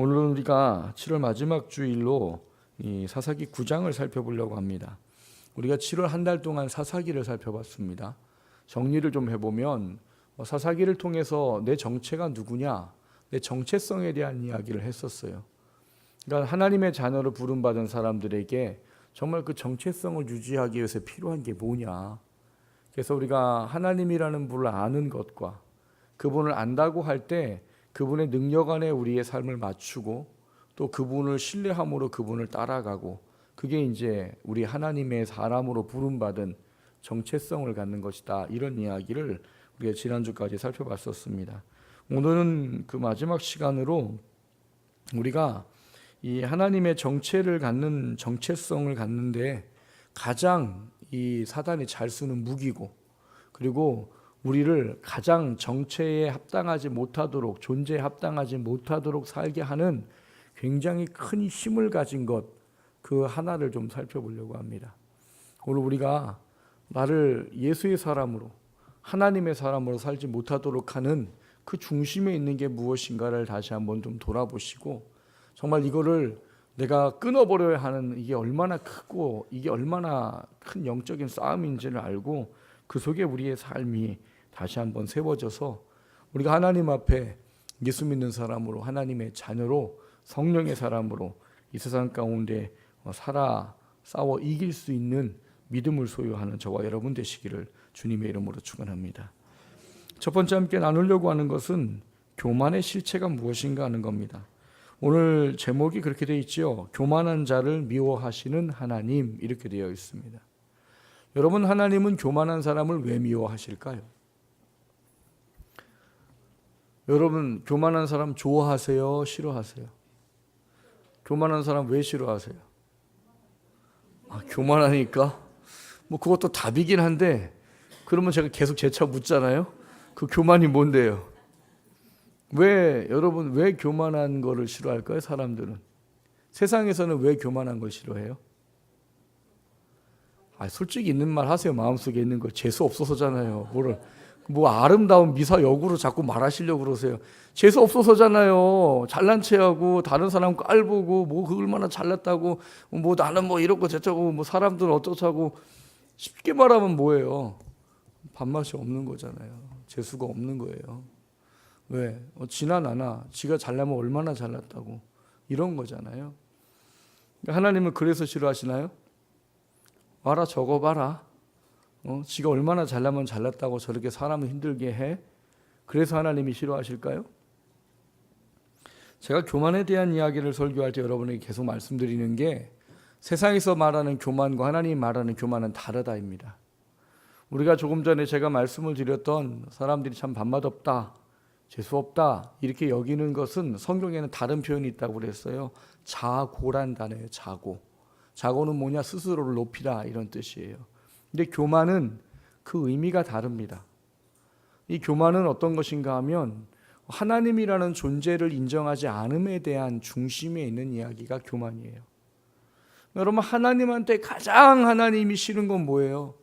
오늘은 우리가 7월 마지막 주일로 이 사사기 9장을 살펴보려고 합니다. 우리가 7월 한 달 동안 사사기를 살펴봤습니다. 정리를 좀 해보면 사사기를 통해서 내 정체가 누구냐, 내 정체성에 대한 이야기를 했었어요. 그러니까 하나님의 자녀로 부름받은 사람들에게 정말 그 정체성을 유지하기 위해서 필요한 게 뭐냐. 그래서 우리가 하나님이라는 분을 아는 것과 그분을 안다고 할 때 그분의 능력 안에 우리의 삶을 맞추고 또 그분을 신뢰함으로 그분을 따라가고, 그게 이제 우리 하나님의 사람으로 부름받은 정체성을 갖는 것이다. 이런 이야기를 우리가 지난주까지 살펴봤었습니다. 오늘은 그 마지막 시간으로 우리가 이 하나님의 정체를 갖는 정체성을 갖는데 가장 이 사단이 잘 쓰는 무기고, 그리고 우리를 가장 정체에 합당하지 못하도록, 존재에 합당하지 못하도록 살게 하는 굉장히 큰 힘을 가진 것, 그 하나를 좀 살펴보려고 합니다. 오늘 우리가 나를 예수의 사람으로, 하나님의 사람으로 살지 못하도록 하는 그 중심에 있는 게 무엇인가를 다시 한번 좀 돌아보시고, 정말 이거를 내가 끊어버려야 하는 이게 얼마나 크고 이게 얼마나 큰 영적인 싸움인지를 알고 그 속에 우리의 삶이 다시 한번 세워져서 우리가 하나님 앞에 예수 믿는 사람으로, 하나님의 자녀로, 성령의 사람으로 이 세상 가운데 살아 싸워 이길 수 있는 믿음을 소유하는 저와 여러분 되시기를 주님의 이름으로 축원합니다. 첫 번째 함께 나누려고 하는 것은 교만의 실체가 무엇인가 하는 겁니다. 오늘 제목이 그렇게 되어 있죠. 교만한 자를 미워하시는 하나님, 이렇게 되어 있습니다. 여러분, 하나님은 교만한 사람을 왜 미워하실까요? 여러분, 교만한 사람 좋아하세요? 싫어하세요? 교만한 사람 왜 싫어하세요? 교만하니까? 뭐 그것도 답이긴 한데, 그러면 제가 계속 재차 묻잖아요. 그 교만이 뭔데요? 여러분 왜 교만한 거를 싫어할까요? 사람들은 세상에서는 왜 교만한 걸 싫어해요? 솔직히 있는 말 하세요. 마음속에 있는 거. 재수 없어서잖아요. 뭐 아름다운 미사 역으로 자꾸 말하시려고 그러세요. 재수 없어서잖아요. 잘난 체하고 다른 사람 깔보고 뭐 그 얼마나 잘났다고, 뭐 나는 뭐 이렇고 저쩌고, 뭐 사람들은 어쩌자고. 쉽게 말하면 뭐예요? 밥맛이 없는 거잖아요. 재수가 없는 거예요. 왜? 지나 나나 지가 잘나면 얼마나 잘났다고, 이런 거잖아요. 하나님은 그래서 싫어하시나요? 와라 적어봐라. 지가 얼마나 잘나면 잘났다고 저렇게 사람을 힘들게 해? 그래서 하나님이 싫어하실까요? 제가 교만에 대한 이야기를 설교할 때 여러분에게 계속 말씀드리는 게, 세상에서 말하는 교만과 하나님이 말하는 교만은 다르다입니다. 우리가 조금 전에 제가 말씀을 드렸던 사람들이 참 밥맛 없다, 재수 없다, 이렇게 여기는 것은 성경에는 다른 표현이 있다고 그랬어요. 자고란 단어예요. 자고는 뭐냐? 스스로를 높이라, 이런 뜻이에요. 근데 교만은 그 의미가 다릅니다. 이 교만은 어떤 것인가 하면 하나님이라는 존재를 인정하지 않음에 대한 중심에 있는 이야기가 교만이에요. 여러분, 하나님한테 가장 하나님이 싫은 건 뭐예요?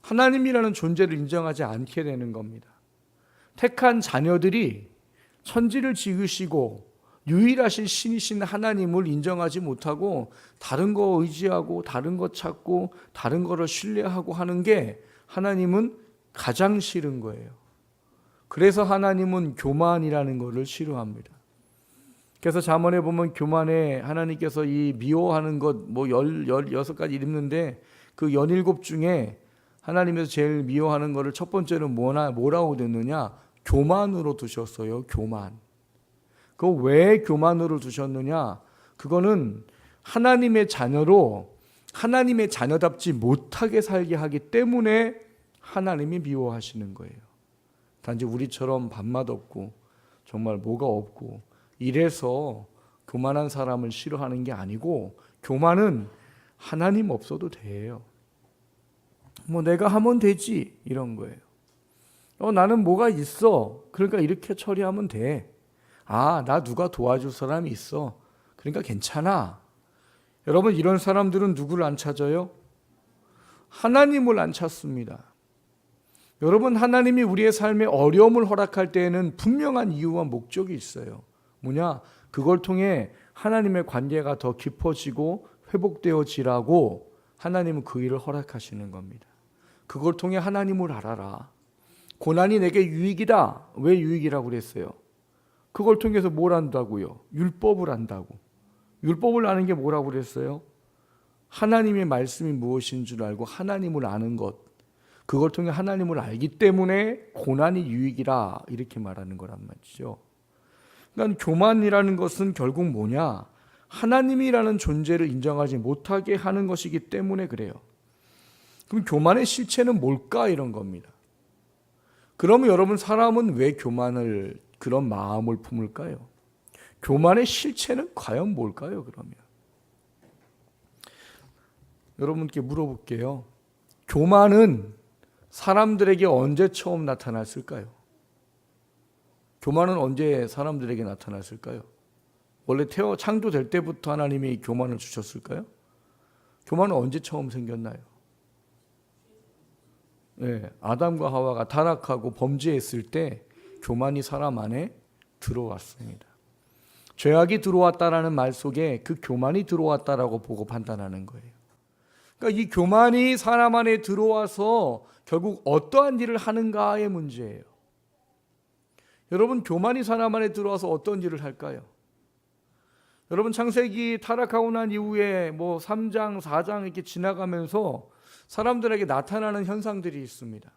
하나님이라는 존재를 인정하지 않게 되는 겁니다. 택한 자녀들이 천지를 지으시고 유일하신 신이신 하나님을 인정하지 못하고 다른 거 의지하고 다른 거 찾고 다른 거를 신뢰하고 하는 게 하나님은 가장 싫은 거예요. 그래서 하나님은 교만이라는 것을 싫어합니다. 그래서 잠언에 보면 교만에 하나님께서 이 미워하는 것 뭐 16가지 읽는데 그 17 중에 하나님께서 제일 미워하는 것을 첫 번째는 뭐라고 됐느냐? 교만으로 두셨어요. 교만. 그거 왜 교만으로 두셨느냐? 그거는 하나님의 자녀로 하나님의 자녀답지 못하게 살게 하기 때문에 하나님이 미워하시는 거예요. 단지 우리처럼 밥맛 없고 정말 뭐가 없고 이래서 교만한 사람을 싫어하는 게 아니고, 교만은 하나님 없어도 돼요. 뭐 내가 하면 되지, 이런 거예요. 나는 뭐가 있어, 그러니까 이렇게 처리하면 돼. 나 누가 도와줄 사람이 있어, 그러니까 괜찮아. 여러분, 이런 사람들은 누구를 안 찾아요? 하나님을 안 찾습니다. 여러분, 하나님이 우리의 삶에 어려움을 허락할 때에는 분명한 이유와 목적이 있어요. 뭐냐? 그걸 통해 하나님의 관계가 더 깊어지고 회복되어지라고 하나님은 그 일을 허락하시는 겁니다. 그걸 통해 하나님을 알아라. 고난이 내게 유익이다. 왜 유익이라고 그랬어요? 그걸 통해서 뭘 안다고요? 율법을 안다고. 율법을 아는 게 뭐라고 그랬어요? 하나님의 말씀이 무엇인 줄 알고 하나님을 아는 것. 그걸 통해 하나님을 알기 때문에 고난이 유익이라 이렇게 말하는 거란 말이죠. 그러니까 교만이라는 것은 결국 뭐냐? 하나님이라는 존재를 인정하지 못하게 하는 것이기 때문에 그래요. 그럼 교만의 실체는 뭘까? 이런 겁니다. 그러면 여러분, 사람은 왜 교만을, 그런 마음을 품을까요? 교만의 실체는 과연 뭘까요? 그러면 여러분께 물어볼게요. 교만은 사람들에게 언제 처음 나타났을까요? 교만은 언제 사람들에게 나타났을까요? 원래 창조될 때부터 하나님이 교만을 주셨을까요? 교만은 언제 처음 생겼나요? 네, 아담과 하와가 타락하고 범죄했을 때 교만이 사람 안에 들어왔습니다. 죄악이 들어왔다라는 말 속에 그 교만이 들어왔다라고 보고 판단하는 거예요. 그러니까 이 교만이 사람 안에 들어와서 결국 어떠한 일을 하는가의 문제예요. 여러분, 교만이 사람 안에 들어와서 어떤 일을 할까요? 여러분, 창세기 타락하고 난 이후에 3장, 4장 이렇게 지나가면서 사람들에게 나타나는 현상들이 있습니다.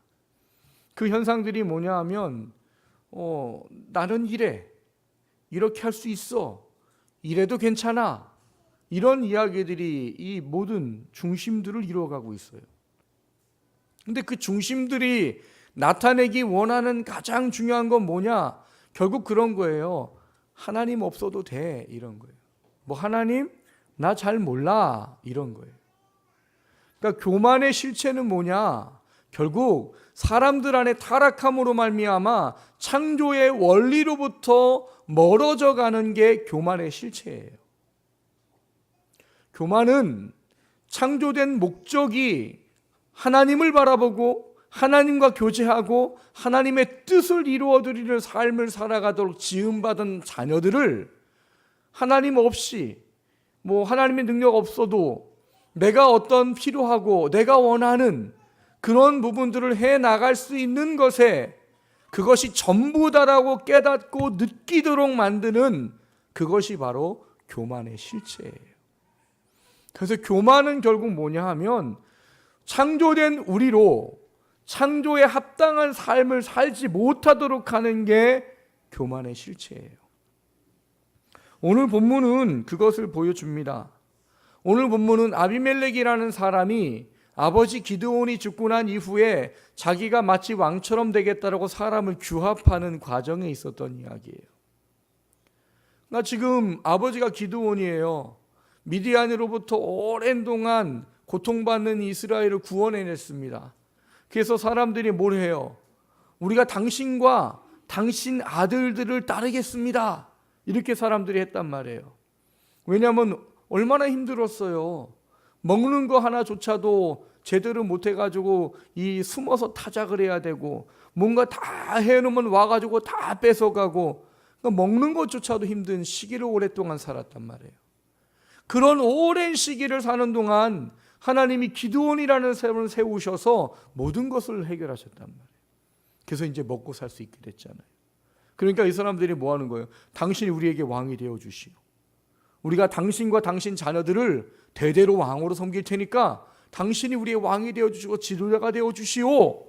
그 현상들이 뭐냐 하면 나는 이래, 이렇게 할 수 있어, 이래도 괜찮아, 이런 이야기들이 이 모든 중심들을 이루어가고 있어요. 근데 그 중심들이 나타내기 원하는 가장 중요한 건 뭐냐? 결국 그런 거예요. 하나님 없어도 돼, 이런 거예요. 하나님 나 잘 몰라, 이런 거예요. 그러니까 교만의 실체는 뭐냐? 결국 사람들 안에 타락함으로 말미암아 창조의 원리로부터 멀어져 가는 게 교만의 실체예요. 교만은 창조된 목적이 하나님을 바라보고 하나님과 교제하고 하나님의 뜻을 이루어드리는 삶을 살아가도록 지음받은 자녀들을 하나님 없이 하나님의 능력 없어도 내가 어떤 필요하고 내가 원하는 그런 부분들을 해나갈 수 있는 것에 그것이 전부다라고 깨닫고 느끼도록 만드는 그것이 바로 교만의 실체예요. 그래서 교만은 결국 뭐냐 하면 창조된 우리로 창조에 합당한 삶을 살지 못하도록 하는 게 교만의 실체예요. 오늘 본문은 그것을 보여줍니다. 오늘 본문은 아비멜렉이라는 사람이 아버지 기드온이 죽고 난 이후에 자기가 마치 왕처럼 되겠다라고 사람을 규합하는 과정에 있었던 이야기예요. 그러니까 지금 아버지가 기드온이에요. 미디안으로부터 오랜 동안 고통받는 이스라엘을 구원해냈습니다. 그래서 사람들이 뭘 해요? 우리가 당신과 당신 아들들을 따르겠습니다. 이렇게 사람들이 했단 말이에요. 왜냐하면 얼마나 힘들었어요. 먹는 거 하나조차도 제대로 못해가지고 숨어서 타작을 해야 되고 뭔가 다 해놓으면 와가지고 다 뺏어가고 그러니까 먹는 것조차도 힘든 시기를 오랫동안 살았단 말이에요. 그런 오랜 시기를 사는 동안 하나님이 기드온이라는 사람을 세우셔서 모든 것을 해결하셨단 말이에요. 그래서 이제 먹고 살 수 있게 됐잖아요. 그러니까 이 사람들이 뭐 하는 거예요? 당신이 우리에게 왕이 되어 주시오. 우리가 당신과 당신 자녀들을 대대로 왕으로 섬길 테니까 당신이 우리의 왕이 되어 주시고 지도자가 되어 주시오.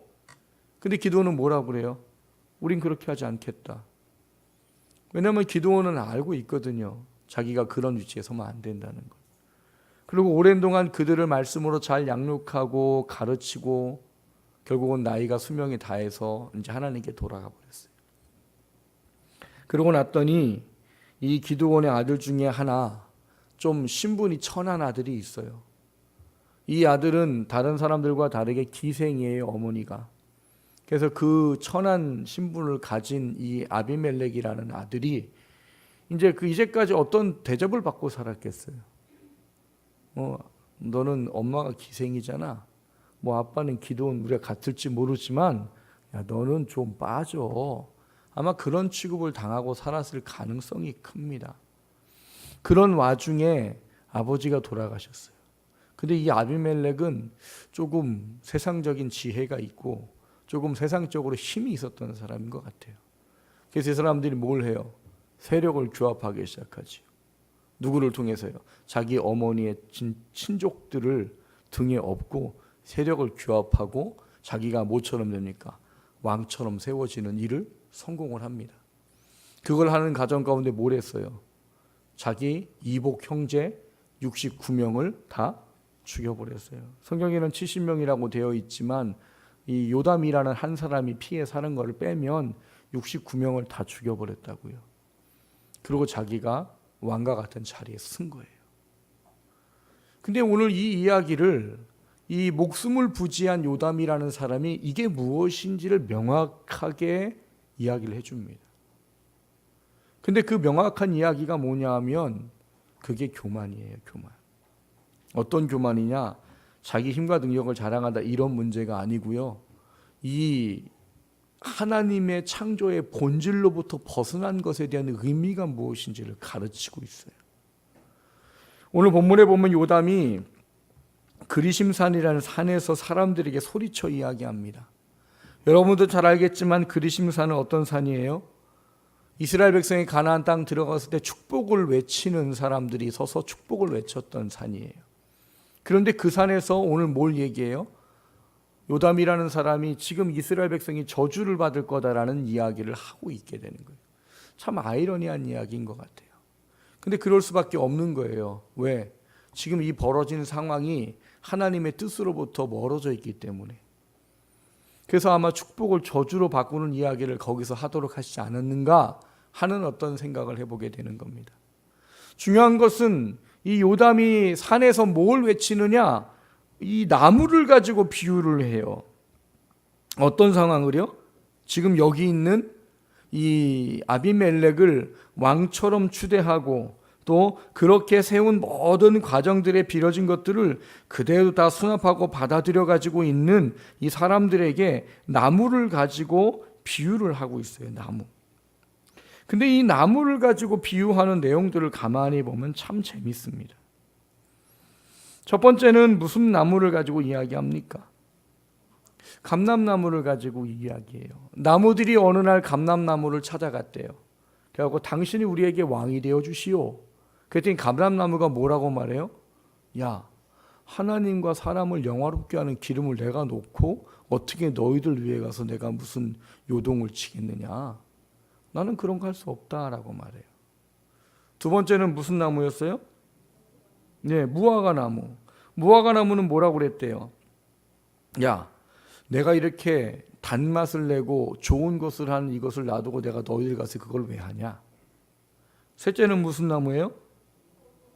근데 기드온은 뭐라고 그래요? 우린 그렇게 하지 않겠다. 왜냐하면 기드온은 알고 있거든요. 자기가 그런 위치에 서면 안 된다는 걸. 그리고 오랜 동안 그들을 말씀으로 잘 양육하고 가르치고 결국은 나이가 수명이 다해서 이제 하나님께 돌아가 버렸어요. 그러고 났더니 이 기드온의 아들 중에 하나 좀 신분이 천한 아들이 있어요. 이 아들은 다른 사람들과 다르게 기생이에요, 어머니가. 그래서 그 천한 신분을 가진 이 아비멜렉이라는 아들이 이제까지 어떤 대접을 받고 살았겠어요. 너는 엄마가 기생이잖아. 아빠는 기드온 우리가 같을지 모르지만 야, 너는 좀 빠져. 아마 그런 취급을 당하고 살았을 가능성이 큽니다. 그런 와중에 아버지가 돌아가셨어요. 근데 이 아비멜렉은 조금 세상적인 지혜가 있고 조금 세상적으로 힘이 있었던 사람인 것 같아요. 그래서 이 사람들이 뭘 해요? 세력을 규합하기 시작하지요. 누구를 통해서요? 자기 어머니의 친족들을 등에 업고 세력을 규합하고 자기가 뭐처럼 됩니까? 왕처럼 세워지는 일을 성공을 합니다. 그걸 하는 과정 가운데 뭘 했어요? 자기 이복 형제 69명을 다 죽여버렸어요. 성경에는 70명이라고 되어 있지만 이 요담이라는 한 사람이 피해 사는 것을 빼면 69명을 다 죽여버렸다고요. 그리고 자기가 왕과 같은 자리에 쓴 거예요. 근데 오늘 이 이야기를 이 목숨을 부지한 요담이라는 사람이 이게 무엇인지를 명확하게 이야기를 해줍니다. 근데 그 명확한 이야기가 뭐냐 하면 그게 교만이에요. 교만. 어떤 교만이냐? 자기 힘과 능력을 자랑한다 이런 문제가 아니고요. 이 하나님의 창조의 본질로부터 벗어난 것에 대한 의미가 무엇인지를 가르치고 있어요. 오늘 본문에 보면 요담이 그리심산이라는 산에서 사람들에게 소리쳐 이야기합니다. 여러분도 잘 알겠지만 그리심산은 어떤 산이에요? 이스라엘 백성이 가나안 땅 들어갔을 때 축복을 외치는 사람들이 서서 축복을 외쳤던 산이에요. 그런데 그 산에서 오늘 뭘 얘기해요? 요담이라는 사람이 지금 이스라엘 백성이 저주를 받을 거다라는 이야기를 하고 있게 되는 거예요. 참 아이러니한 이야기인 것 같아요. 근데 그럴 수밖에 없는 거예요. 왜? 지금 이 벌어지는 상황이 하나님의 뜻으로부터 멀어져 있기 때문에. 그래서 아마 축복을 저주로 바꾸는 이야기를 거기서 하도록 하시지 않았는가 하는 어떤 생각을 해보게 되는 겁니다. 중요한 것은 이 요담이 산에서 뭘 외치느냐? 이 나무를 가지고 비유를 해요. 어떤 상황을요? 지금 여기 있는 이 아비멜렉을 왕처럼 추대하고 또 그렇게 세운 모든 과정들에 빌어진 것들을 그대로 다 수납하고 받아들여 가지고 있는 이 사람들에게 나무를 가지고 비유를 하고 있어요. 나무. 근데 이 나무를 가지고 비유하는 내용들을 가만히 보면 참 재밌습니다. 첫 번째는 무슨 나무를 가지고 이야기합니까? 감람나무를 가지고 이야기해요. 나무들이 어느 날 감람나무를 찾아갔대요. 그래서 당신이 우리에게 왕이 되어 주시오. 그랬더니 감람나무가 뭐라고 말해요? 야, 하나님과 사람을 영화롭게 하는 기름을 내가 놓고 어떻게 너희들 위해 가서 내가 무슨 요동을 치겠느냐. 나는 그런 거 할 수 없다라고 말해요. 두 번째는 무슨 나무였어요? 네, 무화과 나무. 무화과 나무는 뭐라고 그랬대요? 야, 내가 이렇게 단맛을 내고 좋은 것을 하는 이것을 놔두고 내가 너희들 가서 그걸 왜 하냐? 셋째는 무슨 나무예요?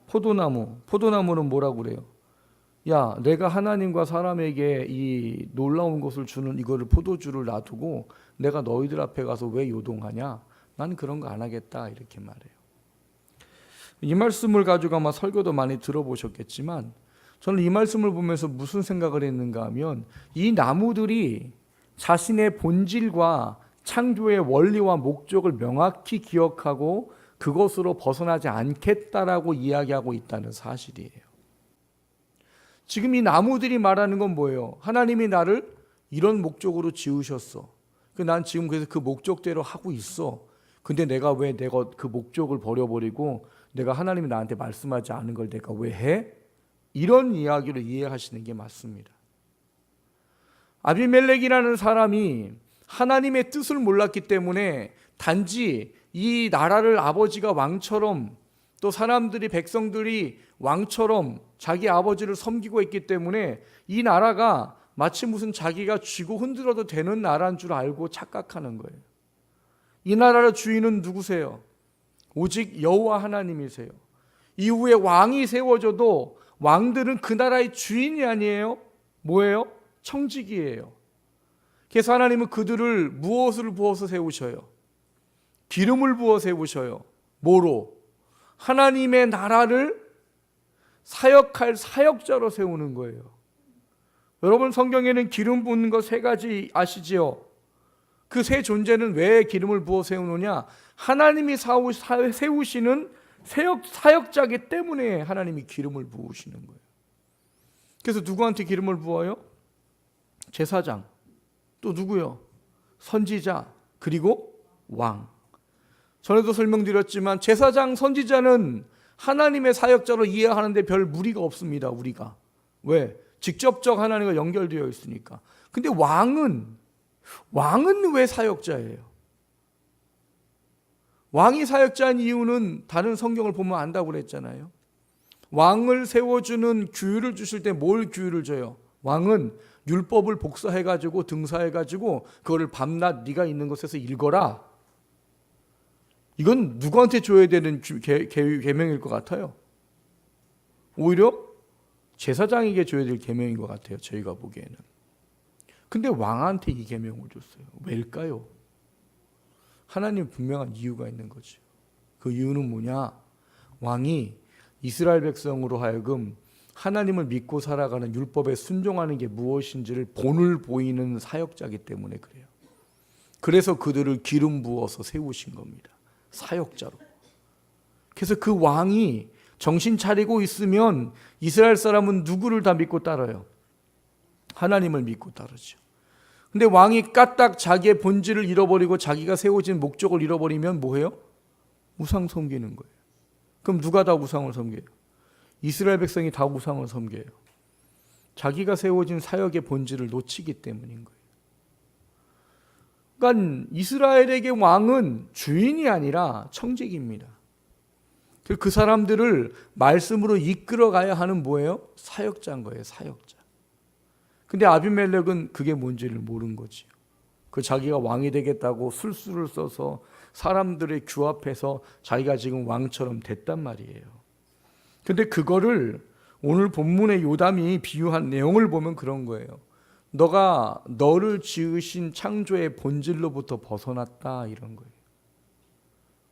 포도나무. 포도나무는 뭐라고 그래요? 야, 내가 하나님과 사람에게 이 놀라운 것을 주는 이거를 포도주를 놔두고 내가 너희들 앞에 가서 왜 요동하냐? 나는 그런 거 안 하겠다 이렇게 말해요. 이 말씀을 가지고 아마 설교도 많이 들어보셨겠지만 저는 이 말씀을 보면서 무슨 생각을 했는가 하면 이 나무들이 자신의 본질과 창조의 원리와 목적을 명확히 기억하고 그것으로 벗어나지 않겠다라고 이야기하고 있다는 사실이에요. 지금 이 나무들이 말하는 건 뭐예요? 하나님이 나를 이런 목적으로 지으셨어. 난 지금 그래서 그 목적대로 하고 있어. 근데 내가 왜 그 목적을 버려버리고 내가 하나님이 나한테 말씀하지 않은 걸 내가 왜 해? 이런 이야기로 이해하시는 게 맞습니다. 아비멜렉이라는 사람이 하나님의 뜻을 몰랐기 때문에 단지 이 나라를 아버지가 왕처럼 또 사람들이 백성들이 왕처럼 자기 아버지를 섬기고 있기 때문에 이 나라가 마치 무슨 자기가 쥐고 흔들어도 되는 나라인 줄 알고 착각하는 거예요. 이 나라의 주인은 누구세요? 오직 여호와 하나님이세요. 이후에 왕이 세워져도 왕들은 그 나라의 주인이 아니에요. 뭐예요? 청지기예요. 그래서 하나님은 그들을 무엇을 부어서 세우셔요? 기름을 부어 세우셔요. 뭐로? 하나님의 나라를 사역할 사역자로 세우는 거예요. 여러분 성경에는 기름 붓는 거 세 가지 아시지요? 그 세 존재는 왜 기름을 부어 세우느냐? 하나님이 세우시는 사역자기 때문에 하나님이 기름을 부으시는 거예요. 그래서 누구한테 기름을 부어요? 제사장, 또 누구요? 선지자, 그리고 왕. 전에도 설명드렸지만 제사장, 선지자는 하나님의 사역자로 이해하는데 별 무리가 없습니다. 우리가. 왜? 직접적 하나님과 연결되어 있으니까. 근데 왕은 왜 사역자예요? 왕이 사역자인 이유는 다른 성경을 보면 안다고 그랬잖아요. 왕을 세워주는 규율을 주실 때 뭘 규율을 줘요? 왕은 율법을 복사해가지고 등사해가지고 그거를 밤낮 네가 있는 곳에서 읽어라. 이건 누구한테 줘야 되는 계명일 것 같아요? 오히려 제사장에게 줘야 될 계명인 것 같아요. 저희가 보기에는. 근데 왕한테 이 계명을 줬어요. 왜일까요? 하나님 분명한 이유가 있는 거죠. 그 이유는 뭐냐? 왕이 이스라엘 백성으로 하여금 하나님을 믿고 살아가는 율법에 순종하는 게 무엇인지를 본을 보이는 사역자이기 때문에 그래요. 그래서 그들을 기름 부어서 세우신 겁니다. 사역자로. 그래서 그 왕이 정신 차리고 있으면 이스라엘 사람은 누구를 다 믿고 따라요? 하나님을 믿고 따르죠. 근데 왕이 까딱 자기의 본질을 잃어버리고 자기가 세워진 목적을 잃어버리면 뭐해요? 우상 섬기는 거예요. 그럼 누가 다 우상을 섬겨요? 이스라엘 백성이 다 우상을 섬겨요. 자기가 세워진 사역의 본질을 놓치기 때문인 거예요. 그러니까 이스라엘에게 왕은 주인이 아니라 청직입니다. 그 사람들을 말씀으로 이끌어가야 하는 뭐예요? 사역자인 거예요. 사역자. 근데 아비멜렉은 그게 뭔지를 모른 거지요. 그 자기가 왕이 되겠다고 술수를 써서 사람들의 규합해서 자기가 지금 왕처럼 됐단 말이에요. 근데 그거를 오늘 본문의 요담이 비유한 내용을 보면 그런 거예요. 너가 너를 지으신 창조의 본질로부터 벗어났다, 이런 거예요.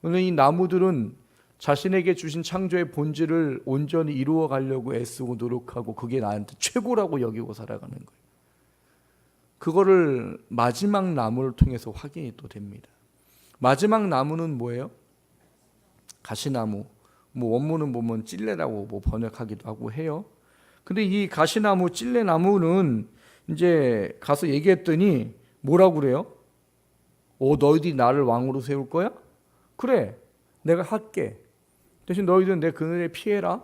오늘 이 나무들은 자신에게 주신 창조의 본질을 온전히 이루어 가려고 애쓰고 노력하고 그게 나한테 최고라고 여기고 살아가는 거예요. 그거를 마지막 나무를 통해서 확인이 또 됩니다. 마지막 나무는 뭐예요? 가시나무. 원문은 보면 찔레라고 번역하기도 하고 해요. 근데 이 가시나무, 찔레나무는 이제 가서 얘기했더니 뭐라고 그래요? 너희들이 나를 왕으로 세울 거야? 그래, 내가 할게. 대신 너희들은 내 그늘에 피해라.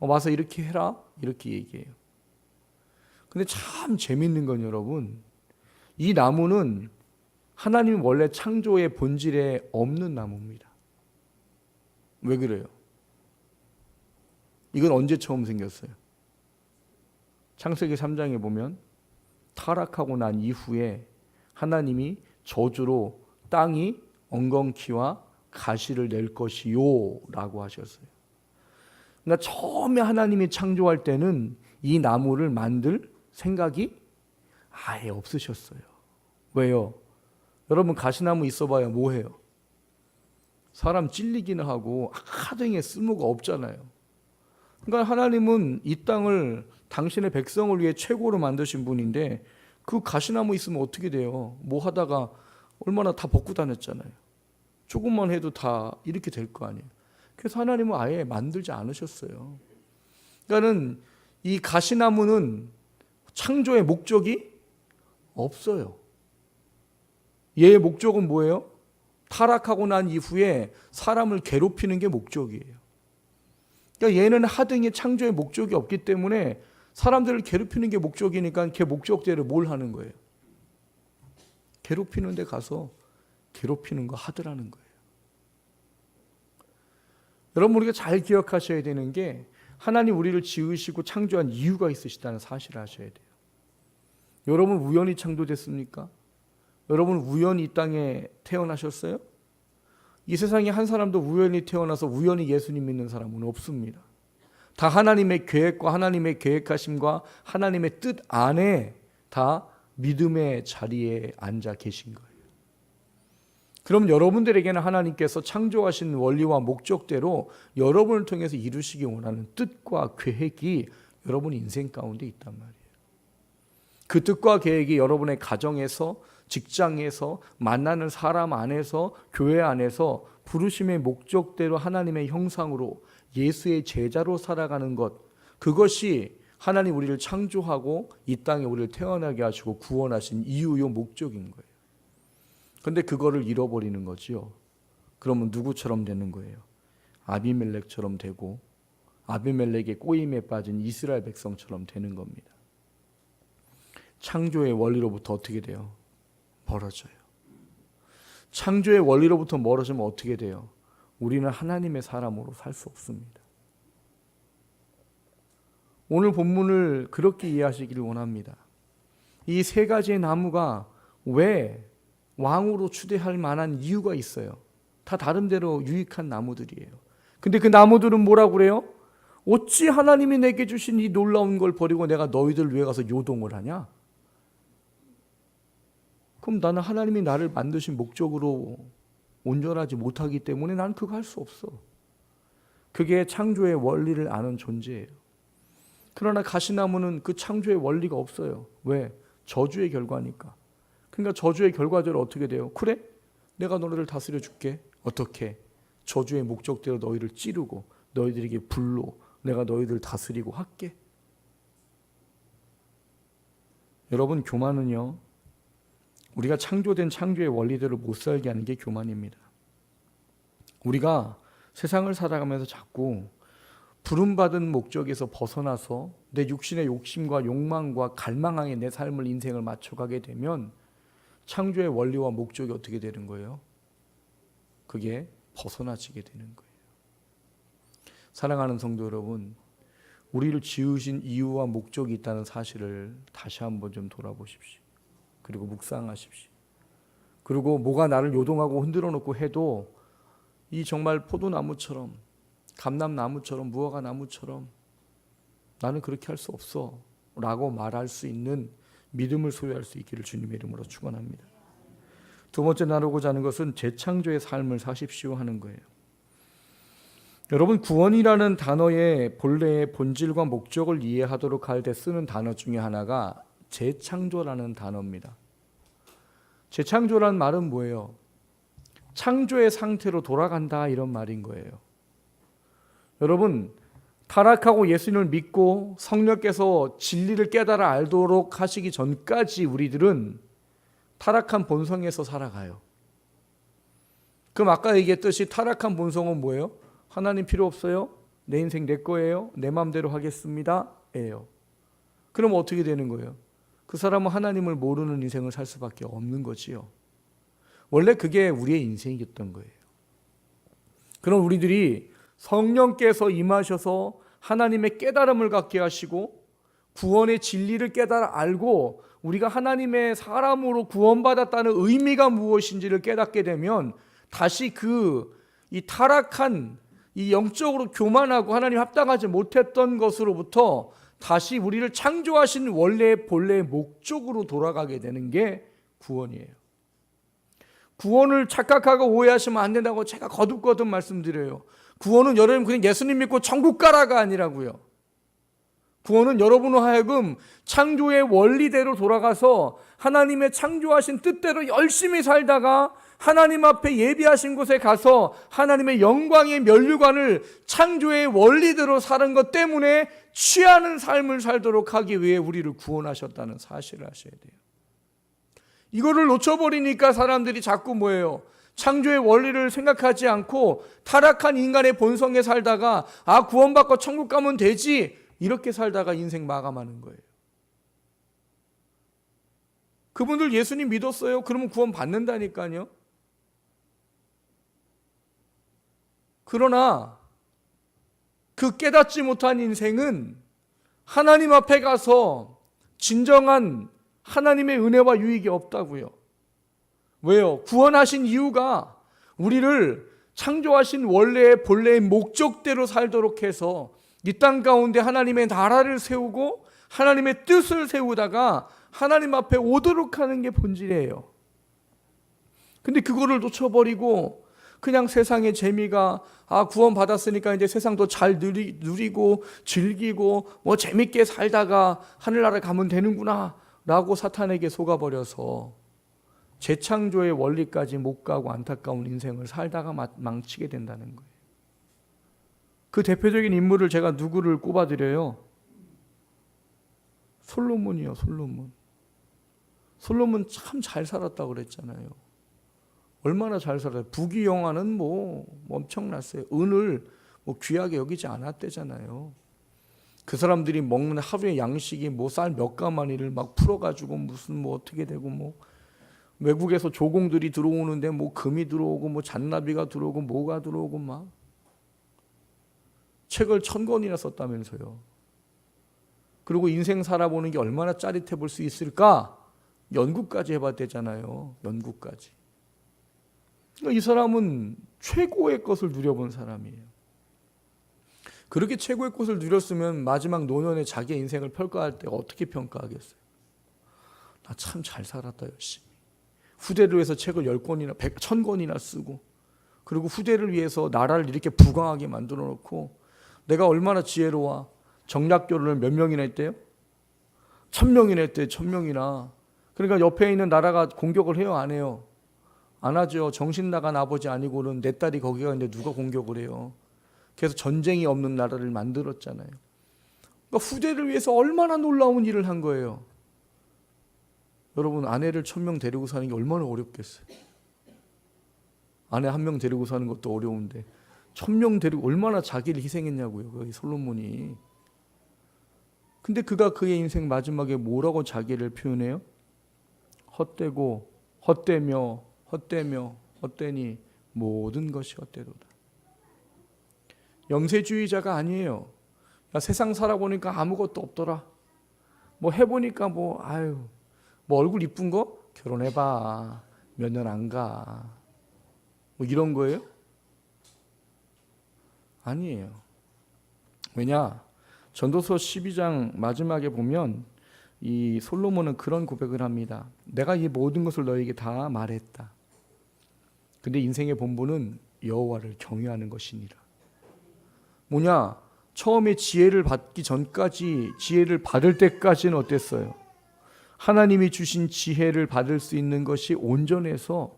와서 이렇게 해라. 이렇게 얘기해요. 근데 참 재밌는 건 여러분, 이 나무는 하나님 원래 창조의 본질에 없는 나무입니다. 왜 그래요? 이건 언제 처음 생겼어요? 창세기 3장에 보면 타락하고 난 이후에 하나님이 저주로 땅이 엉겅퀴와 가시를 낼 것이요 라고 하셨어요. 그러니까 처음에 하나님이 창조할 때는 이 나무를 만들 생각이 아예 없으셨어요. 왜요? 여러분 가시나무 있어봐야 뭐해요? 사람 찔리기는 하고 하등에 쓸모가 없잖아요. 그러니까 하나님은 이 땅을 당신의 백성을 위해 최고로 만드신 분인데 그 가시나무 있으면 어떻게 돼요? 뭐 하다가 얼마나 다 벗고 다녔잖아요. 조금만 해도 다 이렇게 될 거 아니에요. 그래서 하나님은 아예 만들지 않으셨어요. 그러니까는 이 가시나무는 창조의 목적이 없어요. 얘의 목적은 뭐예요? 타락하고 난 이후에 사람을 괴롭히는 게 목적이에요. 그러니까 얘는 하등의 창조의 목적이 없기 때문에 사람들을 괴롭히는 게 목적이니까 걔 목적대로 뭘 하는 거예요? 괴롭히는 데 가서 괴롭히는 거 하더라는 거예요. 여러분, 우리가 잘 기억하셔야 되는 게 하나님 우리를 지으시고 창조한 이유가 있으시다는 사실을 하셔야 돼요. 여러분 우연히 창조됐습니까? 여러분 우연히 이 땅에 태어나셨어요? 이 세상에 한 사람도 우연히 태어나서 우연히 예수님 믿는 사람은 없습니다. 다 하나님의 계획과 하나님의 계획하심과 하나님의 뜻 안에 다 믿음의 자리에 앉아 계신 거예요. 그럼 여러분들에게는 하나님께서 창조하신 원리와 목적대로 여러분을 통해서 이루시기 원하는 뜻과 계획이 여러분 인생 가운데 있단 말이에요. 그 뜻과 계획이 여러분의 가정에서 직장에서, 만나는 사람 안에서, 교회 안에서 부르심의 목적대로 하나님의 형상으로 예수의 제자로 살아가는 것, 그것이 하나님 우리를 창조하고 이 땅에 우리를 태어나게 하시고 구원하신 이유요 목적인 거예요. 그런데 그거를 잃어버리는 거지요. 그러면 누구처럼 되는 거예요? 아비멜렉처럼 되고 아비멜렉의 꼬임에 빠진 이스라엘 백성처럼 되는 겁니다. 창조의 원리로부터 어떻게 돼요? 멀어져요. 창조의 원리로부터 멀어지면 어떻게 돼요? 우리는 하나님의 사람으로 살 수 없습니다. 오늘 본문을 그렇게 이해하시기를 원합니다. 이 세 가지의 나무가 왜 왕으로 추대할 만한 이유가 있어요. 다 다른대로 유익한 나무들이에요. 근데 그 나무들은 뭐라고 그래요? 어찌 하나님이 내게 주신 이 놀라운 걸 버리고 내가 너희들 위해 가서 요동을 하냐? 그럼 나는 하나님이 나를 만드신 목적으로 온전하지 못하기 때문에 난 그거 할 수 없어. 그게 창조의 원리를 아는 존재예요. 그러나 가시나무는 그 창조의 원리가 없어요. 왜? 저주의 결과니까. 그러니까 저주의 결과대로 어떻게 돼요? 그래? 내가 너희를 다스려 줄게. 어떻게? 저주의 목적대로 너희를 찌르고 너희들에게 불로 내가 너희들 다스리고 할게. 여러분, 교만은요, 우리가 창조된 창조의 원리대로 못 살게 하는 게 교만입니다. 우리가 세상을 살아가면서 자꾸 부름받은 목적에서 벗어나서 내 육신의 욕심과 욕망과 갈망하에 내 삶을, 인생을 맞춰가게 되면 창조의 원리와 목적이 어떻게 되는 거예요? 그게 벗어나지게 되는 거예요. 사랑하는 성도 여러분, 우리를 지으신 이유와 목적이 있다는 사실을 다시 한번 좀 돌아보십시오. 그리고 묵상하십시오. 그리고 뭐가 나를 요동하고 흔들어 놓고 해도 이 정말 포도나무처럼, 감람나무처럼, 무화과나무처럼 나는 그렇게 할 수 없어 라고 말할 수 있는 믿음을 소유할 수 있기를 주님의 이름으로 축원합니다. 두 번째 나누고자 하는 것은 재창조의 삶을 사십시오 하는 거예요. 여러분, 구원이라는 단어의 본래의 본질과 목적을 이해하도록 할 때 쓰는 단어 중에 하나가 재창조라는 단어입니다. 재창조라는 말은 뭐예요? 창조의 상태로 돌아간다, 이런 말인 거예요. 여러분, 타락하고 예수님을 믿고 성령께서 진리를 깨달아 알도록 하시기 전까지 우리들은 타락한 본성에서 살아가요. 그럼 아까 얘기했듯이 타락한 본성은 뭐예요? 하나님 필요 없어요? 내 인생 내 거예요? 내 마음대로 하겠습니다? 예요. 그럼 어떻게 되는 거예요? 그 사람은 하나님을 모르는 인생을 살 수밖에 없는 거지요. 원래 그게 우리의 인생이었던 거예요. 그럼 우리들이 성령께서 임하셔서 하나님의 깨달음을 갖게 하시고 구원의 진리를 깨달아 알고 우리가 하나님의 사람으로 구원받았다는 의미가 무엇인지를 깨닫게 되면 다시 이 타락한 이 영적으로 교만하고 하나님 합당하지 못했던 것으로부터 다시 우리를 창조하신 원래의 본래의 목적으로 돌아가게 되는 게 구원이에요. 구원을 착각하고 오해하시면 안 된다고 제가 거듭거듭 말씀드려요. 구원은 여러분 그냥 예수님 믿고 천국 가라가 아니라고요. 구원은 여러분으로 하여금 창조의 원리대로 돌아가서 하나님의 창조하신 뜻대로 열심히 살다가 하나님 앞에 예비하신 곳에 가서 하나님의 영광의 면류관을 창조의 원리대로 사는 것 때문에 취하는 삶을 살도록 하기 위해 우리를 구원하셨다는 사실을 아셔야 돼요. 이거를 놓쳐버리니까 사람들이 자꾸 뭐예요? 창조의 원리를 생각하지 않고 타락한 인간의 본성에 살다가 구원받고 천국 가면 되지, 이렇게 살다가 인생 마감하는 거예요. 그분들 예수님 믿었어요? 그러면 구원 받는다니까요. 그러나 그 깨닫지 못한 인생은 하나님 앞에 가서 진정한 하나님의 은혜와 유익이 없다고요. 왜요? 구원하신 이유가 우리를 창조하신 원래의 본래의 목적대로 살도록 해서 이 땅 가운데 하나님의 나라를 세우고 하나님의 뜻을 세우다가 하나님 앞에 오도록 하는 게 본질이에요. 근데 그거를 놓쳐버리고 그냥 세상의 재미가 구원 받았으니까 이제 세상도 잘 누리고 즐기고 뭐 재밌게 살다가 하늘나라 가면 되는구나 라고 사탄에게 속아버려서 재창조의 원리까지 못 가고 안타까운 인생을 살다가 망치게 된다는 거예요. 그 대표적인 인물을 제가 누구를 꼽아드려요? 솔로몬이요. 솔로몬 참 잘 살았다고 그랬잖아요. 얼마나 잘 살아요. 부귀영화는 뭐 엄청났어요. 은을 뭐 귀하게 여기지 않았대잖아요. 그 사람들이 먹는 하루의 양식이 뭐 쌀 몇 가마니를 막 풀어가지고 무슨 뭐 어떻게 되고 뭐 외국에서 조공들이 들어오는데 뭐 금이 들어오고 뭐 잔나비가 들어오고 뭐가 들어오고 막 책을 1000권이나 썼다면서요. 그리고 인생 살아보는 게 얼마나 짜릿해 볼 수 있을까? 연구까지 해봤대잖아요. 연구까지. 그러니까 이 사람은 최고의 것을 누려본 사람이에요. 그렇게 최고의 것을 누렸으면 마지막 노년에 자기의 인생을 평가할 때 어떻게 평가하겠어요? 나 참 잘 살았다 열심히. 후대를 위해서 책을 10권이나 1000권이나 쓰고 그리고 후대를 위해서 나라를 이렇게 부강하게 만들어 놓고 내가 얼마나 지혜로워. 정략교를 몇 명이나 했대요? 1000명이나 했대요. 1000명이나. 그러니까 옆에 있는 나라가 공격을 해요? 안 해요? 안 하죠. 정신 나간 아버지 아니고는 내 딸이 거기가 있는데 누가 공격을 해요? 그래서 전쟁이 없는 나라를 만들었잖아요. 그러니까 후대를 위해서 얼마나 놀라운 일을 한 거예요. 여러분 아내를 1000명 데리고 사는 게 얼마나 어렵겠어요. 아내 1명 데리고 사는 것도 어려운데 1000명 데리고 얼마나 자기를 희생했냐고요. 그 솔로몬이. 근데 그가 그의 인생 마지막에 뭐라고 자기를 표현해요? 헛되고 헛되니 모든 것이 헛되도다. 영세주의자가 아니에요. 야, 세상 살아보니까 아무것도 없더라. 뭐 해보니까 뭐 얼굴 이쁜 거 결혼해봐. 몇 년 안 가. 뭐 이런 거예요? 아니에요. 왜냐? 전도서 12장 마지막에 보면 이 솔로몬은 그런 고백을 합니다. 내가 이 모든 것을 너에게 다 말했다. 근데 인생의 본분은 여호와를 경외하는 것이니라. 뭐냐? 처음에 지혜를 받기 전까지, 지혜를 받을 때까지는 어땠어요? 하나님이 주신 지혜를 받을 수 있는 것이 온전해서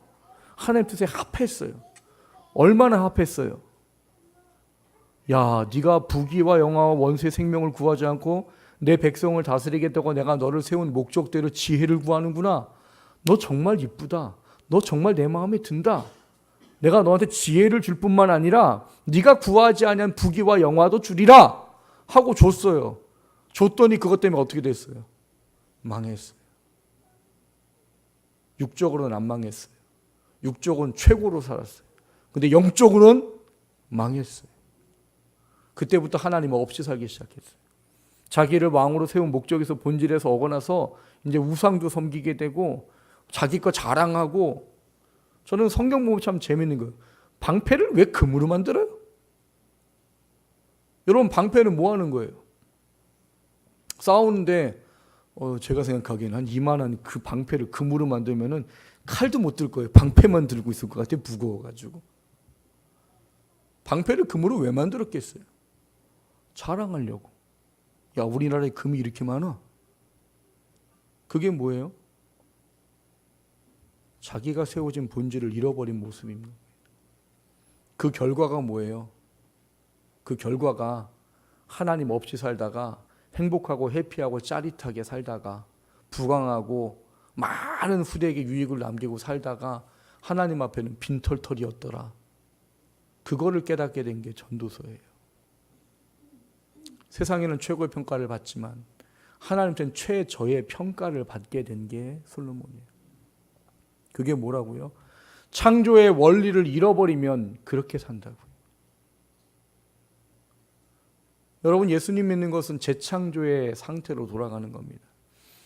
하나님 뜻에 합했어요. 얼마나 합했어요? 야, 네가 부귀와 영화와 원수의 생명을 구하지 않고 내 백성을 다스리겠다고 내가 너를 세운 목적대로 지혜를 구하는구나. 너 정말 이쁘다. 너 정말 내 마음에 든다. 내가 너한테 지혜를 줄 뿐만 아니라 네가 구하지 않은 부귀와 영화도 주리라 하고 줬어요. 줬더니 그것 때문에 어떻게 됐어요? 망했어요. 육적으로는 안 망했어요. 육적은 최고로 살았어요. 근데 영적으로는 망했어요. 그때부터 하나님 없이 살기 시작했어요. 자기를 왕으로 세운 목적에서 본질에서 어긋나서 이제 우상도 섬기게 되고 자기 거 자랑하고. 저는 성경 보면 참 재밌는 거예요. 방패를 왜 금으로 만들어요? 여러분 방패는 뭐 하는 거예요? 싸우는데 제가 생각하기에는 한 이만한 그 방패를 금으로 만들면은 칼도 못 들 거예요. 방패만 들고 있을 것 같아요. 무거워가지고. 방패를 금으로 왜 만들었겠어요? 자랑하려고. 야, 우리나라에 금이 이렇게 많아? 그게 뭐예요? 자기가 세워진 본질을 잃어버린 모습입니다. 그 결과가 뭐예요? 그 결과가 하나님 없이 살다가 행복하고 해피하고 짜릿하게 살다가 부강하고 많은 후대에게 유익을 남기고 살다가 하나님 앞에는 빈털털이었더라. 그거를 깨닫게 된 게 전도서예요. 세상에는 최고의 평가를 받지만 하나님께는 최저의 평가를 받게 된 게 솔로몬이에요. 그게 뭐라고요? 창조의 원리를 잃어버리면 그렇게 산다고요. 여러분 예수님 믿는 것은 재창조의 상태로 돌아가는 겁니다.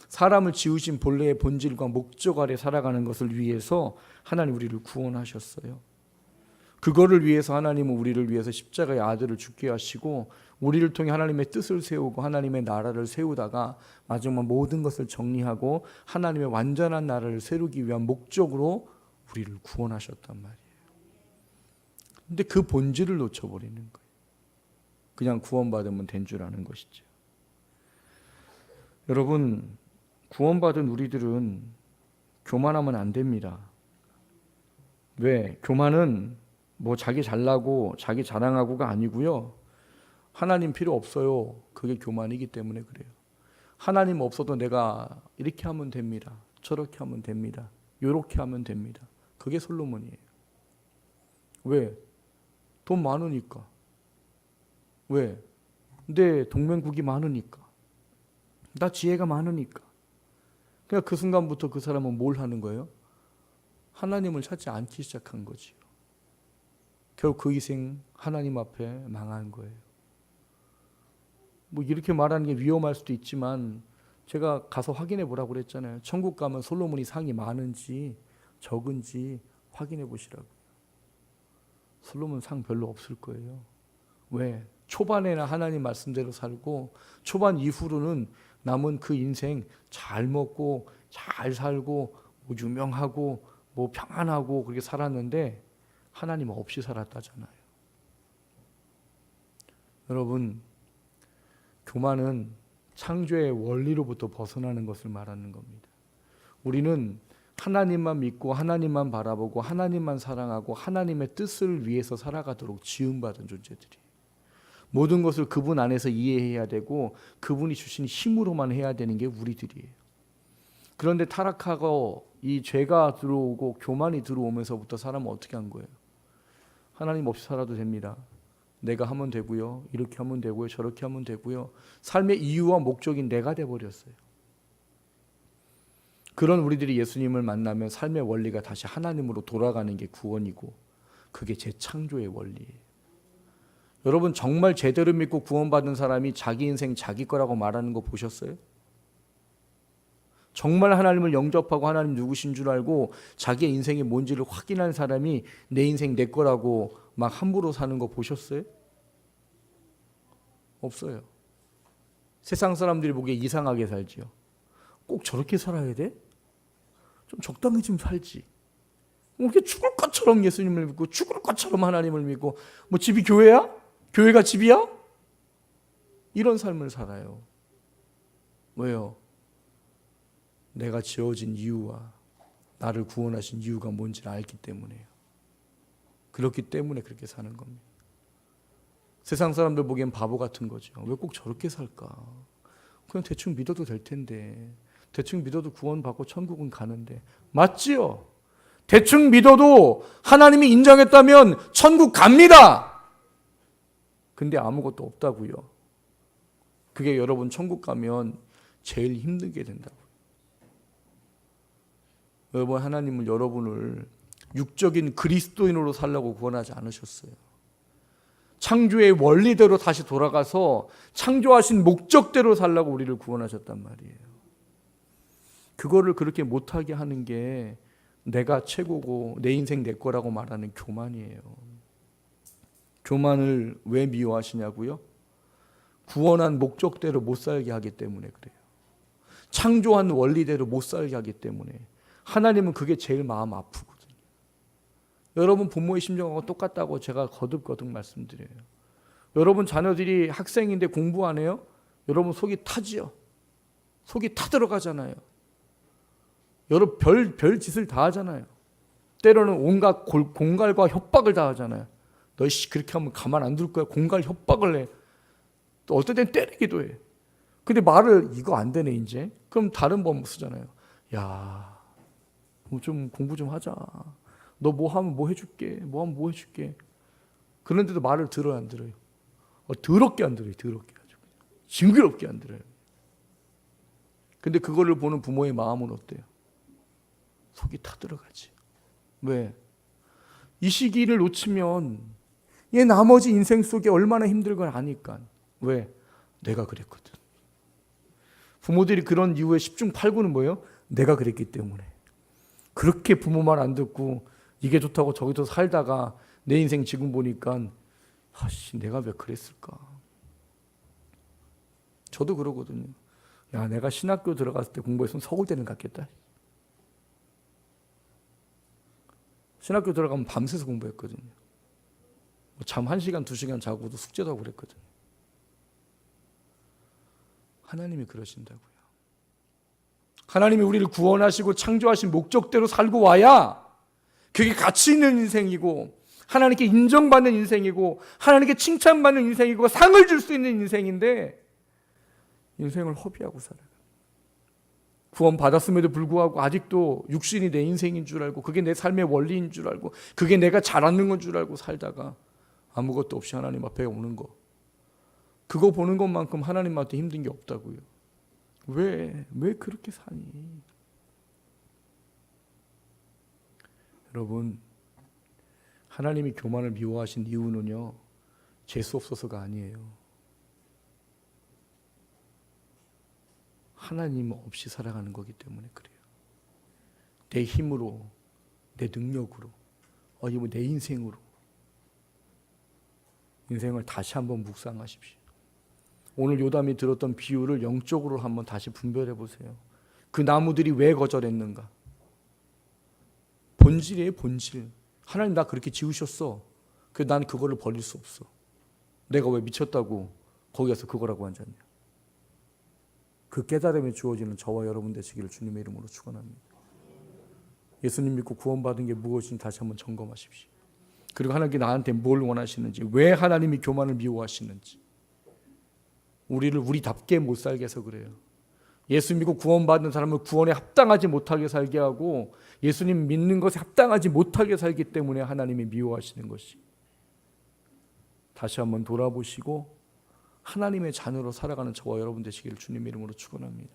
사람을 지으신 본래의 본질과 목적 아래 살아가는 것을 위해서 하나님 우리를 구원하셨어요. 그거를 위해서 하나님은 우리를 위해서 십자가의 아들을 죽게 하시고 우리를 통해 하나님의 뜻을 세우고 하나님의 나라를 세우다가 마지막 모든 것을 정리하고 하나님의 완전한 나라를 세우기 위한 목적으로 우리를 구원하셨단 말이에요. 근데 그 본질을 놓쳐버리는 거예요. 그냥 구원받으면 된 줄 아는 것이죠. 여러분 구원받은 우리들은 교만하면 안 됩니다. 왜? 교만은 뭐 자기 잘나고 자기 자랑하고가 아니고요. 하나님 필요 없어요. 그게 교만이기 때문에 그래요. 하나님 없어도 내가 이렇게 하면 됩니다. 저렇게 하면 됩니다. 이렇게 하면 됩니다. 그게 솔로몬이에요. 왜? 돈 많으니까. 왜? 내 동맹국이 많으니까. 나 지혜가 많으니까. 그러니까 그 순간부터 그 사람은 뭘 하는 거예요? 하나님을 찾지 않기 시작한 거지요. 결국 그 인생 하나님 앞에 망한 거예요. 뭐 이렇게 말하는 게 위험할 수도 있지만 제가 가서 확인해 보라고 그랬잖아요. 천국 가면 솔로몬이 상이 많은지 적은지 확인해 보시라고요. 솔로몬 상 별로 없을 거예요. 왜? 초반에는 하나님 말씀대로 살고 초반 이후로는 남은 그 인생 잘 먹고 잘 살고 뭐 유명하고 뭐 평안하고 그렇게 살았는데 하나님 없이 살았다잖아요. 여러분, 교만은 창조의 원리로부터 벗어나는 것을 말하는 겁니다. 우리는 하나님만 믿고 하나님만 바라보고 하나님만 사랑하고 하나님의 뜻을 위해서 살아가도록 지음받은 존재들이에요. 모든 것을 그분 안에서 이해해야 되고 그분이 주신 힘으로만 해야 되는 게 우리들이에요. 그런데 타락하고 이 죄가 들어오고 교만이 들어오면서부터 사람은 어떻게 한 거예요? 하나님 없이 살아도 됩니다. 내가 하면 되고요. 이렇게 하면 되고요. 저렇게 하면 되고요. 삶의 이유와 목적인 내가 돼버렸어요. 그런 우리들이 예수님을 만나면 삶의 원리가 다시 하나님으로 돌아가는 게 구원이고 그게 재창조의 원리예요. 여러분 정말 제대로 믿고 구원받은 사람이 자기 인생 자기 거라고 말하는 거 보셨어요? 정말 하나님을 영접하고 하나님 누구신 줄 알고 자기의 인생이 뭔지를 확인한 사람이 내 인생 내 거라고 막 함부로 사는 거 보셨어요? 없어요. 세상 사람들이 보기에 이상하게 살지요. 꼭 저렇게 살아야 돼? 좀 적당히 좀 살지. 이렇게 죽을 것처럼 예수님을 믿고 죽을 것처럼 하나님을 믿고 뭐 집이 교회야? 교회가 집이야? 이런 삶을 살아요. 왜요? 내가 지어진 이유와 나를 구원하신 이유가 뭔지를 알기 때문에요. 그렇기 때문에 그렇게 사는 겁니다. 세상 사람들 보기엔 바보 같은 거죠. 왜 꼭 저렇게 살까? 그냥 대충 믿어도 될 텐데. 대충 믿어도 구원받고 천국은 가는데. 맞지요? 대충 믿어도 하나님이 인정했다면 천국 갑니다. 근데 아무것도 없다고요. 그게 여러분 천국 가면 제일 힘들게 된다고요. 여러분 하나님은 여러분을 육적인 그리스도인으로 살라고 구원하지 않으셨어요. 창조의 원리대로 다시 돌아가서 창조하신 목적대로 살라고 우리를 구원하셨단 말이에요. 그거를 그렇게 못하게 하는 게 내가 최고고 내 인생 내 거라고 말하는 교만이에요. 교만을 왜 미워하시냐고요? 구원한 목적대로 못 살게 하기 때문에 그래요. 창조한 원리대로 못 살게 하기 때문에. 하나님은 그게 제일 마음 아프거든요. 여러분 부모의 심정하고 똑같다고 제가 거듭거듭 말씀드려요. 여러분 자녀들이 학생인데 공부 안 해요? 여러분 속이 타지요. 속이 타들어가잖아요. 여러분 별 짓을 다 하잖아요. 때로는 온갖 공갈과 협박을 다 하잖아요. 너 그렇게 하면 가만 안 둘 거야. 공갈 협박을 해. 또 어떨 땐 때리기도 해. 근데 말을 이거 안 되네 이제. 그럼 다른 법 쓰잖아요. 야, 좀 공부 좀 하자. 너 뭐 하면 뭐 해줄게. 뭐 하면 뭐 해줄게. 그런데도 말을 들어요 안 들어요? 더럽게 안 들어요. 더럽게 아주 징그럽게 안 들어요. 근데 그거를 보는 부모의 마음은 어때요? 속이 타들어가지. 왜? 이 시기를 놓치면 얘 나머지 인생 속에 얼마나 힘들 걸 아니까. 왜? 내가 그랬거든. 부모들이 그런 이유의 10중 8구는 뭐예요? 내가 그랬기 때문에. 그렇게 부모 말 안 듣고 이게 좋다고 저기서 살다가 내 인생 지금 보니까 내가 왜 그랬을까? 저도 그러거든요. 야, 내가 신학교 들어갔을 때 공부했으면 서울대는 갔겠다. 신학교 들어가면 밤새서 공부했거든요. 잠 1시간, 2시간 자고도 숙제도 하고 그랬거든요. 하나님이 그러신다고요. 하나님이 우리를 구원하시고 창조하신 목적대로 살고 와야 그게 가치 있는 인생이고 하나님께 인정받는 인생이고 하나님께 칭찬받는 인생이고 상을 줄 수 있는 인생인데 인생을 허비하고 살아요. 구원 받았음에도 불구하고 아직도 육신이 내 인생인 줄 알고 그게 내 삶의 원리인 줄 알고 그게 내가 잘하는 건 줄 알고 살다가 아무것도 없이 하나님 앞에 오는 거, 그거 보는 것만큼 하나님한테 힘든 게 없다고요. 왜 그렇게 사니? 여러분, 하나님이 교만을 미워하신 이유는요, 재수 없어서가 아니에요. 하나님 없이 살아가는 거기 때문에 그래요. 내 힘으로, 내 능력으로, 내 인생으로 인생을 다시 한번 묵상하십시오. 오늘 요담이 들었던 비유를 영적으로 한번 다시 분별해 보세요. 그 나무들이 왜 거절했는가? 본질이에요, 본질. 하나님 나 그렇게 지으셨어. 난 그거를 버릴 수 없어. 내가 왜 미쳤다고 거기 가서 그거라고 앉았냐. 그 깨달음이 주어지는 저와 여러분 되시기를 주님의 이름으로 축원합니다. 예수님 믿고 구원받은 게 무엇인지 다시 한번 점검하십시오. 그리고 하나님께 나한테 뭘 원하시는지, 왜 하나님이 교만을 미워하시는지, 우리를 우리답게 못 살게 해서 그래요. 예수 믿고 구원받은 사람을 구원에 합당하지 못하게 살게 하고 예수님 믿는 것에 합당하지 못하게 살기 때문에 하나님이 미워하시는 것이. 다시 한번 돌아보시고 하나님의 자녀로 살아가는 저와 여러분 되시기를 주님의 이름으로 축원합니다.